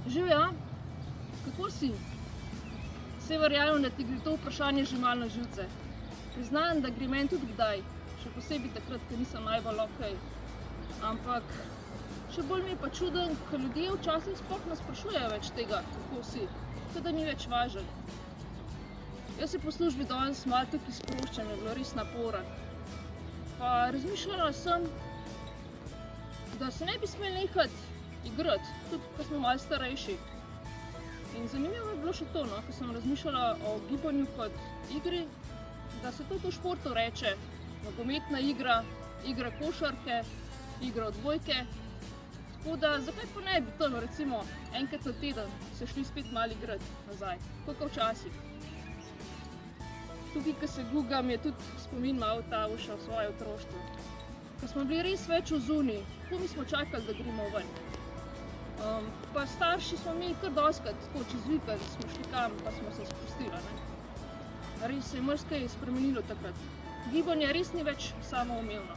Živja, kako si? Vse verjamem, da ti gre to vprašanje že malo na živce. Priznam, da gre meni tudi kdaj, še posebej takrat, ko nisem najbolj okej. Ampak še bolj mi je pa čuden, ker ljudje včasih sploh ne sprašujejo več tega, kako si, kot da ni več važen. Jaz se po službi danes malo tukaj sproščam, je bilo res naporen. Pa razmišljala sem, da se ne bi smeli nehati igrati, tudi ko smo malo starejši. In zanimivo je bilo še to, ko sem razmišljala o gibanju kot igri, da se tudi v športu reče nogometna igra, igra košarke, igra odbojke. Tako da, zakaj pa ne bi tam recimo enkrat na teden se šli spet malo igrati nazaj, kot včasih. Tukaj, ko se gugam, je tudi spomin malo tavuša v svoje otroštvo. Ko smo bili res več vzuni, tako mi smo čakali, da gremo ven. Pa starši smo mi kar dostikrat, tako čez vikend smo šli kam, pa smo se sprostili. Res se je marsikaj spremenilo takrat. Gibanje res ni več samoumevno.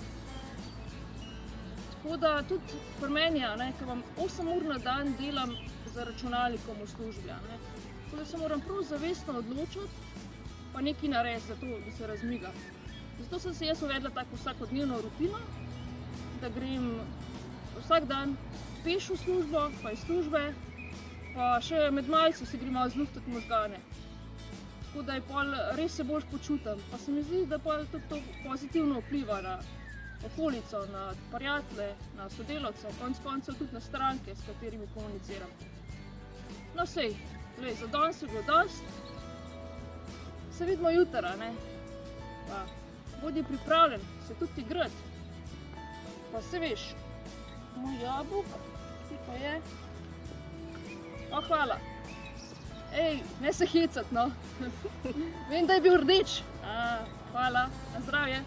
Tako da tudi pri meni, ko vam 8 ur na dan delam za računalnikom v službi. Tako da se moram prav zavestno odločiti, pa nekaj narediti za to, da se razmigam. Zato sem se jaz uvedla tako vsakodnevno rutino, da grem vsak dan peš v službo, pa iz službe, pa še med malce se grem malo zluftati možgane. Tako da je pol res se bolj počutim, pa se mi zdi, da pol tudi to pozitivno vpliva na okolico, na prijatelje, na sodelavce, konec koncev tudi na stranke, s katerimi komuniciram. No sej, za danes je bilo dosti, se vidimo jutra, pa bodi pripravljen se tudi igrati, pa se veš, moj jabolk, ti pa je. Hvala. Ej, ne se hecati, no. Vem, da je bil rdeč. Hvala, na zdravje.